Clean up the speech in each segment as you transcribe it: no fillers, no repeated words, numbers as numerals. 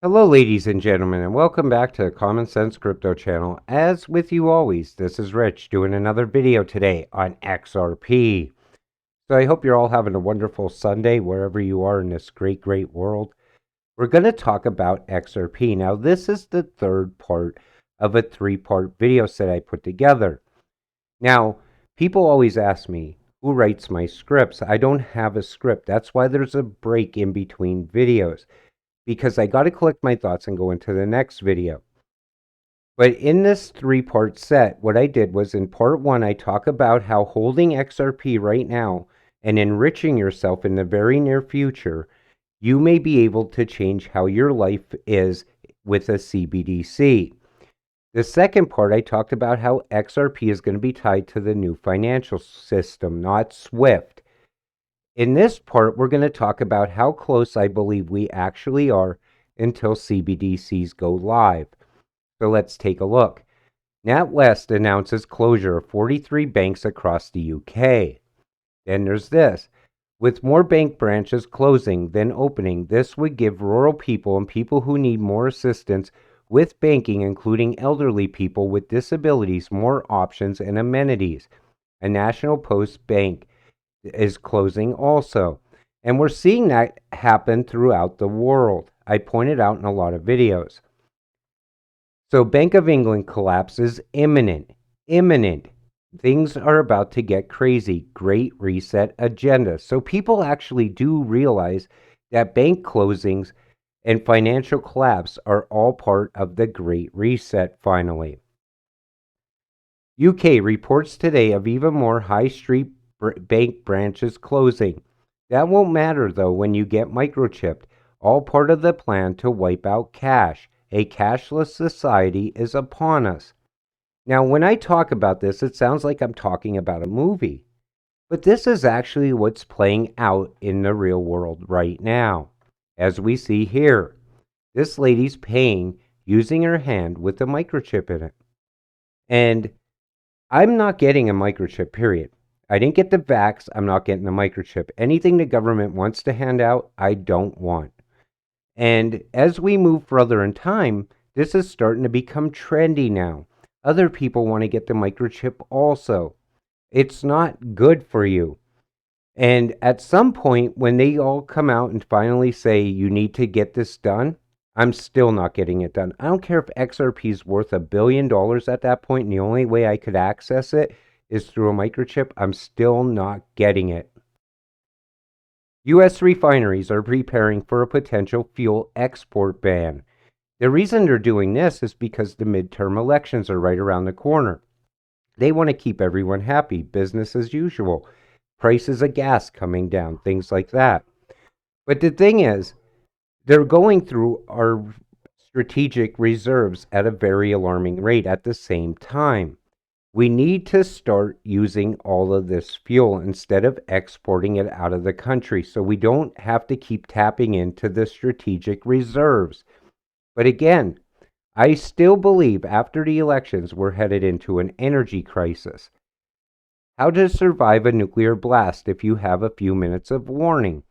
Hello, ladies and gentlemen, and welcome back to the Common Sense Crypto channel. As with you always, this is Rich doing another video today on XRP. So I hope you're all having a wonderful Sunday wherever you are in this great, great world. We're going to talk about XRP. Now, this is the third part of a three-part video set I put together. Now, people always ask me, who writes my scripts? I don't have a script. That's why there's a break in between videos, because I got to collect my thoughts and go into the next video. But in this three-part set, what I did was in part one, I talk about how holding XRP right now and enriching yourself in the very near future, you may be able to change how your life is with a CBDC. The second part, I talked about how XRP is going to be tied to the new financial system, not SWIFT. In this part, we're going to talk about how close I believe we actually are until CBDCs go live. So let's take a look. NatWest announces closure of 43 banks across the UK. Then there's this. With more bank branches closing than opening, this would give rural people and people who need more assistance with banking, including elderly people with disabilities, more options and amenities. A National Post bank is closing also. And we're seeing that happen throughout the world. I pointed out in a lot of videos. So Bank of England collapse is imminent. Imminent. Things are about to get crazy. Great reset agenda. So people actually do realize that bank closings and financial collapse are all part of the Great Reset finally. UK reports today of even more high street bank branches closing. That won't matter though when you get microchipped, all part of the plan to wipe out cash. A cashless society is upon us. Now, when I talk about this, it sounds like I'm talking about a movie, but this is actually what's playing out in the real world right now. As we see here, this lady's paying using her hand with a microchip in it. And I'm not getting a microchip, period. I didn't get the vax. I'm not getting the microchip. Anything the government wants to hand out, I don't want. And as we move further in time, this is starting to become trendy now. Other people want to get the microchip also. It's not good for you. And at some point, when they all come out and finally say you need to get this done, I'm still not getting it done. I don't care if XRP is worth $1 billion at that point, and the only way I could access it is through a microchip. I'm still not getting it. U.S. refineries are preparing for a potential fuel export ban. The reason they're doing this is because the midterm elections are right around the corner. They want to keep everyone happy, business as usual, prices of gas coming down, things like that. But the thing is, they're going through our strategic reserves at a very alarming rate at the same time. We need to start using all of this fuel instead of exporting it out of the country so we don't have to keep tapping into the strategic reserves. But again, I still believe after the elections we're headed into an energy crisis. How to survive a nuclear blast if you have a few minutes of warning.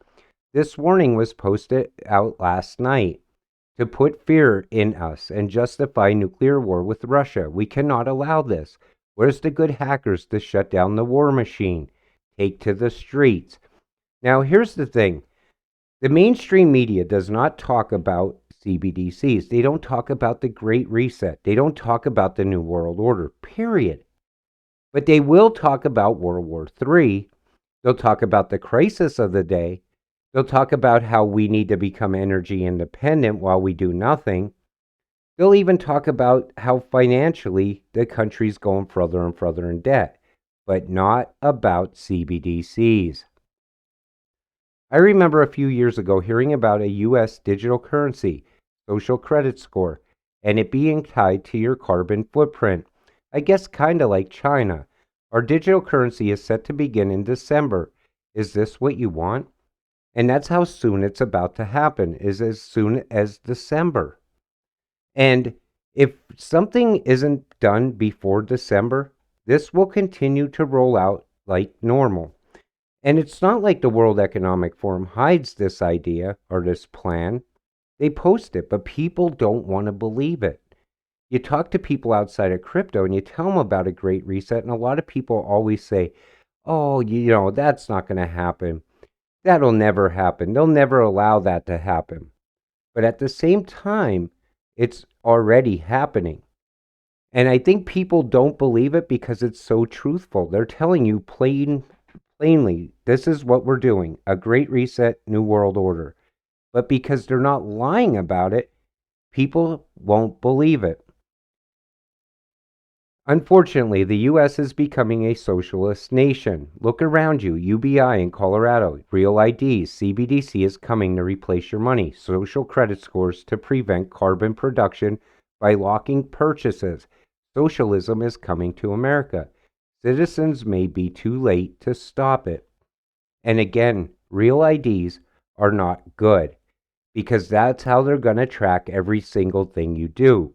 This warning was posted out last night to put fear in us and justify nuclear war with Russia. We cannot allow this. Where's the good hackers to shut down the war machine? Take to the streets. Now, here's the thing. The mainstream media does not talk about CBDCs. They don't talk about the Great Reset. They don't talk about the New World Order, period. But they will talk about World War III. They'll talk about the crisis of the day. They'll talk about how we need to become energy independent while we do nothing. They'll even talk about how financially the country's going further and further in debt, but not about CBDCs. I remember a few years ago hearing about a U.S. digital currency, social credit score, and it being tied to your carbon footprint. I guess kind of like China. Our digital currency is set to begin in December. Is this what you want? And that's how soon it's about to happen, is as soon as December. And if something isn't done before December, this will continue to roll out like normal. And it's not like the World Economic Forum hides this idea or this plan. They post it, but people don't want to believe it. You talk to people outside of crypto and you tell them about a great reset, and a lot of people always say, oh, that's not going to happen. That'll never happen. They'll never allow that to happen. But at the same time, it's already happening. And I think people don't believe it because it's so truthful. They're telling you plainly, this is what we're doing, a great reset, new world order. But because they're not lying about it, people won't believe it. Unfortunately, the U.S. is becoming a socialist nation. Look around you. UBI in Colorado, Real IDs, Cbdc is coming to replace your money. Social credit scores to prevent carbon production by locking purchases. Socialism is coming to America. Citizens may be too late to stop it. And again, Real IDs are not good because that's how they're going to track every single thing you do.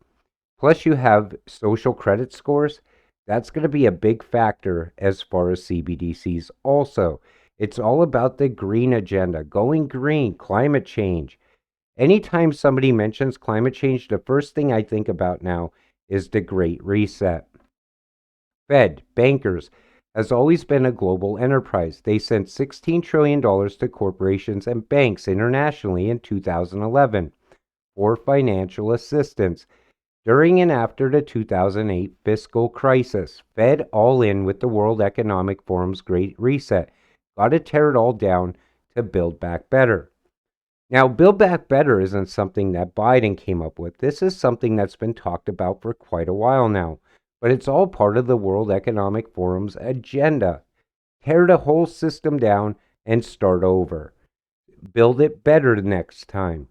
Plus, you have social credit scores. That's going to be a big factor as far as CBDCs also. It's all about the green agenda, going green, climate change. Anytime somebody mentions climate change, the first thing I think about now is the Great Reset. Fed, bankers, has always been a global enterprise. They sent $16 trillion to corporations and banks internationally in 2011 for financial assistance. During and after the 2008 fiscal crisis, Fed all in with the World Economic Forum's Great Reset. Got to tear it all down to build back better. Now, build back better isn't something that Biden came up with. This is something that's been talked about for quite a while now, but it's all part of the World Economic Forum's agenda. Tear the whole system down and start over. Build it better next time.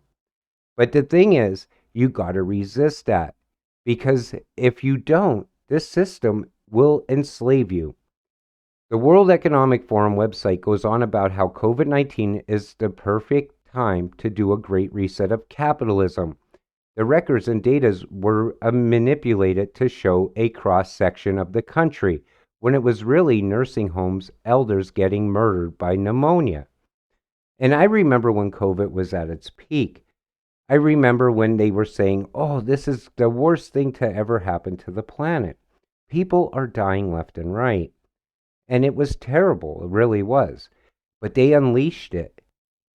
But the thing is, you got to resist that. Because if you don't, this system will enslave you. The World Economic Forum website goes on about how COVID-19 is the perfect time to do a great reset of capitalism. The records and data were manipulated to show a cross-section of the country, when it was really nursing homes, elders getting murdered by pneumonia. And I remember when COVID was at its peak. I remember when they were saying, oh, this is the worst thing to ever happen to the planet. People are dying left and right. And it was terrible. It really was. But they unleashed it.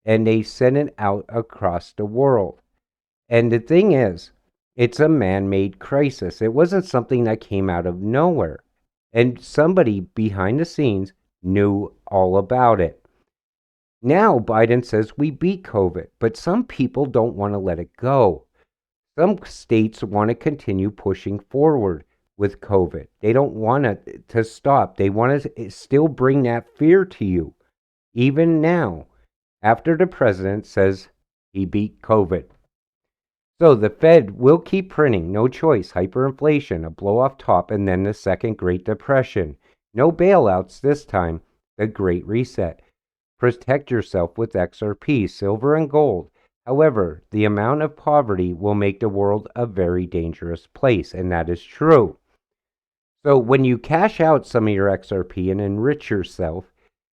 And they sent it out across the world. And the thing is, it's a man-made crisis. It wasn't something that came out of nowhere. And somebody behind the scenes knew all about it. Now Biden says we beat COVID, but some people don't want to let it go. Some states want to continue pushing forward with COVID. They don't want it to stop. They want to still bring that fear to you, even now, after the president says he beat COVID. So the Fed will keep printing, no choice, hyperinflation, a blow off top, and then the second Great Depression. No bailouts this time, the Great Reset. Protect yourself with XRP, silver and gold. However, the amount of poverty will make the world a very dangerous place, and that is true. So when you cash out some of your XRP and enrich yourself,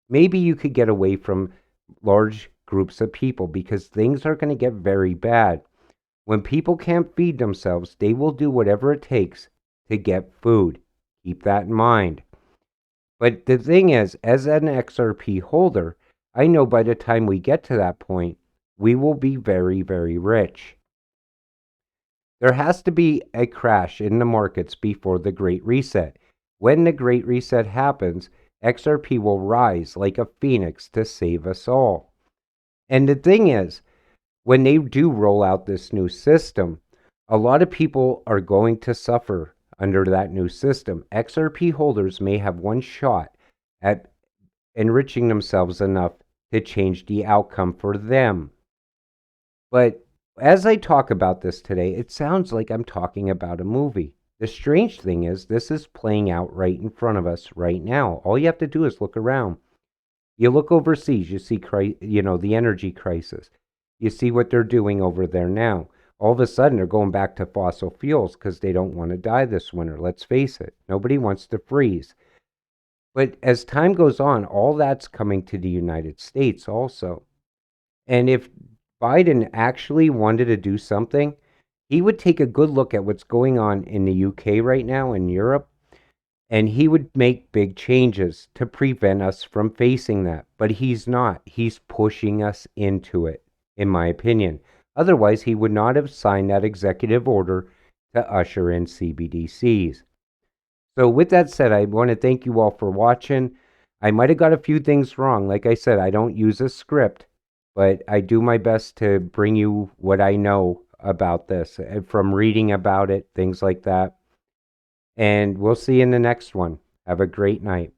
maybe you could get away from large groups of people because things are going to get very bad. When people can't feed themselves, they will do whatever it takes to get food. Keep that in mind. But the thing is, as an XRP holder, I know by the time we get to that point, we will be very, very rich. There has to be a crash in the markets before the Great Reset. When the Great Reset happens, XRP will rise like a phoenix to save us all. And the thing is, when they do roll out this new system, a lot of people are going to suffer under that new system. XRP holders may have one shot at enriching themselves enough to change the outcome for them. But as I talk about this today, it sounds like I'm talking about a movie. The strange thing is, this is playing out right in front of us right now. All you have to do is look around. You look overseas, you see, the energy crisis. You see what they're doing over there now. All of a sudden, they're going back to fossil fuels because they don't want to die this winter. Let's face it. Nobody wants to freeze. But as time goes on, all that's coming to the United States also. And if Biden actually wanted to do something, he would take a good look at what's going on in the UK right now in Europe, and he would make big changes to prevent us from facing that. But he's not. He's pushing us into it, in my opinion. Otherwise, he would not have signed that executive order to usher in CBDCs. So with that said, I want to thank you all for watching. I might have got a few things wrong. Like I said, I don't use a script, but I do my best to bring you what I know about this from reading about it, things like that. And we'll see you in the next one. Have a great night.